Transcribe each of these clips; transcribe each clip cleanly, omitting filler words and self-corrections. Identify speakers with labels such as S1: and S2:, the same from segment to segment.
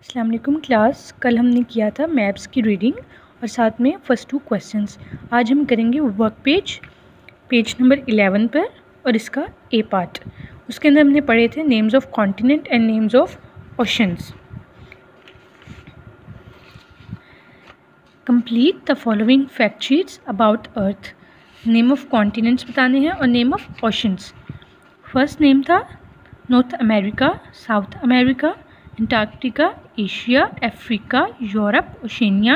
S1: अस्सलाम वालेकुम क्लास। कल हमने किया था मैप्स की रीडिंग और साथ में फर्स्ट 2 क्वेश्चंस। आज हम करेंगे वर्क पेज नंबर 11 पर और इसका ए पार्ट। उसके अंदर हमने पढ़े थे names of continent and names of oceans. Complete the following fact sheets about earth. Name of continents बताने हैं और name of oceans. First name था North America, South America, Antarctica, Asia, Africa, Europe, Oceania.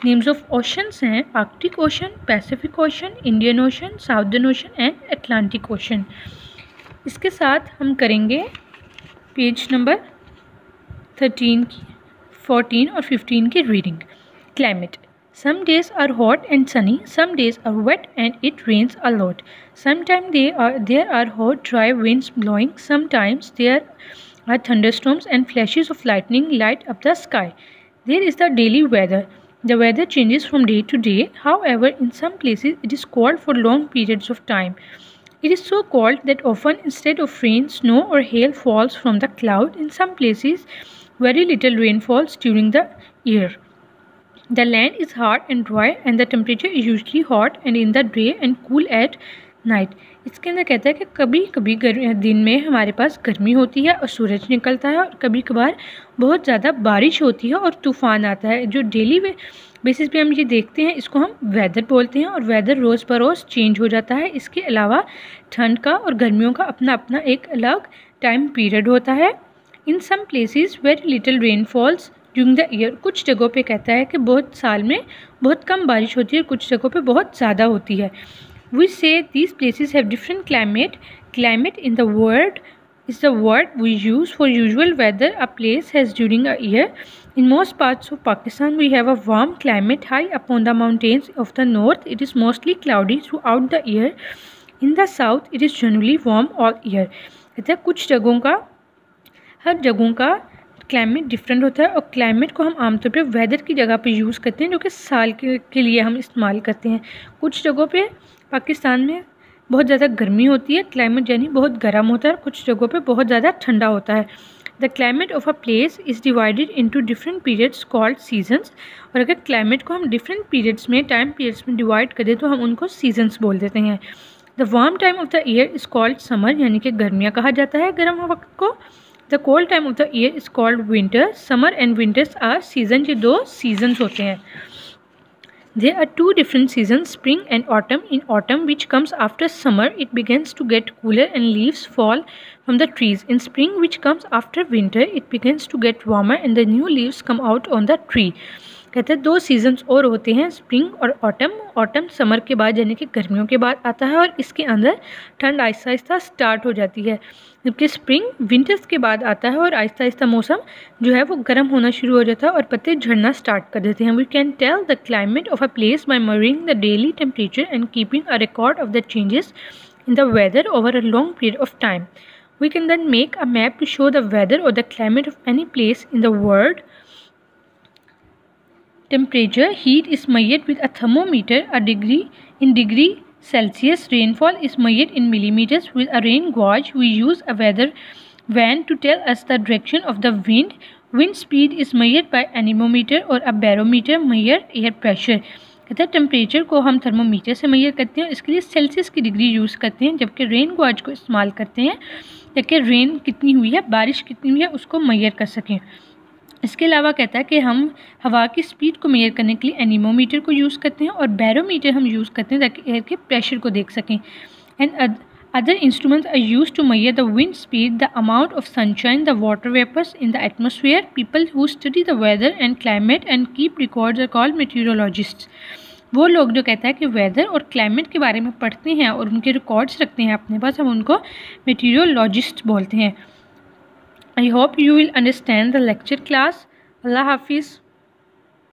S1: Names of oceans हैं Arctic Ocean, Pacific Ocean, Indian Ocean, Southern Ocean and Atlantic Ocean. इसके साथ हम करेंगे page number 13 की 14 और 15 की reading. Climate. Some days are hot and sunny, some days are wet and it rains a lot. Sometimes there are hot, dry winds blowing, sometimes there are thunderstorms and flashes of lightning light up the sky. There is the daily weather. The weather changes from day to day. However, in some places it is cold for long periods of time. It is so cold that often instead of rain, snow or hail falls from the cloud. In some places, very little rain falls during the year. The land is hard and dry and the temperature is usually hot and in the day and cool at night. इसके अंदर कहता है कि कभी कभी दिन में हमारे पास गर्मी होती है और सूरज निकलता है और कभी कभार बहुत ज़्यादा बारिश होती है और तूफ़ान आता है। जो डेली बेसिस पे हम ये देखते हैं इसको हम वेदर बोलते हैं और वेदर रोज़ बरोज़ चेंज हो जाता है। इसके अलावा ठंड का और गर्मियों का अपना अपना एक अलग टाइम पीरियड होता है। In some places very little rain falls during the year. कुछ जगहों पे कहता है कि बहुत साल में बहुत कम बारिश होती है, कुछ जगहों पे बहुत ज़्यादा होती है। वी से these places have different climate. Climate in the word is the word we use for usual weather a place has during a year. In most parts of Pakistan, we have a warm climate high upon the mountains of the north. It is mostly cloudy throughout the year. In the south, it is generally warm all year. कहते हैं कुछ जगहों का हर जगहों का climate different होता है और क्लाइमेट को हम आमतौर पे वेदर की जगह पे यूज़ करते हैं जो कि साल के लिए हम इस्तेमाल करते हैं। कुछ जगहों पे पाकिस्तान में बहुत ज़्यादा गर्मी होती है, क्लाइमेट यानी बहुत गर्म होता है, कुछ जगहों पे बहुत ज़्यादा ठंडा होता है। The climate of a place is divided into different periods called seasons. और अगर क्लाइमेट को हम डिफरेंट पीरियड्स में टाइम पीरियड्स में डिवाइड करें तो हम उनको सीजन्स बोल देते हैं। The warm time of the year is called summer, यानी कि गर्मियाँ कहा जाता है गर्म वक्त को। The cold time of the year is called winter. Summer and winters are season, ये 2 सीजन्स होते हैं। There are 2 different seasons, spring and autumn. In autumn, which comes after summer, it begins to get cooler and leaves fall from the trees. In spring, which comes after winter, it begins to get warmer and the new leaves come out on the tree. कहते हैं 2 seasons और होते हैं, spring और autumn. Autumn summer के बाद यानी कि गर्मियों के बाद आता है और इसके अंदर ठंड आहिस्ता आहिस्ता स्टार्ट हो जाती है, जबकि स्प्रिंग विंटर्स के बाद आता है और आहिस्ता आहिस्ता मौसम जो है वो गर्म होना शुरू हो जाता है और पत्ते झड़ना स्टार्ट कर देते हैं। We can tell the climate of a place by measuring the daily temperature and keeping a record of the changes in the weather over a long period of time. We can then make a map to show the weather or the climate of any place in the world. Temperature, heat is measured with a thermometer. In degree Celsius. Rainfall is measured in millimeters with a rain gauge. We use a weather vane to tell us the direction of the wind. Wind speed is measured by anemometer or a barometer measure air pressure. कहते हैं temperature को हम thermometer से major करते हैं, इसके लिए Celsius की डिग्री यूज़ करते हैं, जबकि रेन गॉज को इस्तेमाल करते हैं ताकि रेन कितनी हुई है, बारिश कितनी हुई है उसको मेजर कर सकें। इसके अलावा कहता है कि हम हवा की स्पीड को मेजर करने के लिए एनीमोमीटर को यूज़ करते हैं और बैरोमीटर हम यूज़ करते हैं ताकि एयर के प्रेशर को देख सकें। And other instruments are use to measure the wind speed, the amount of sunshine, the water vapours in the atmosphere. People who study the weather and climate and keep records are called meteorologists. वो लोग जो कहता है कि weather और climate के बारे में पढ़ते हैं और उनके रिकॉर्ड्स रखते हैं अपने पास, हम उनको मेटीरियोलॉजिस्ट बोलते हैं। I hope you will understand the lecture class. Allah Hafiz.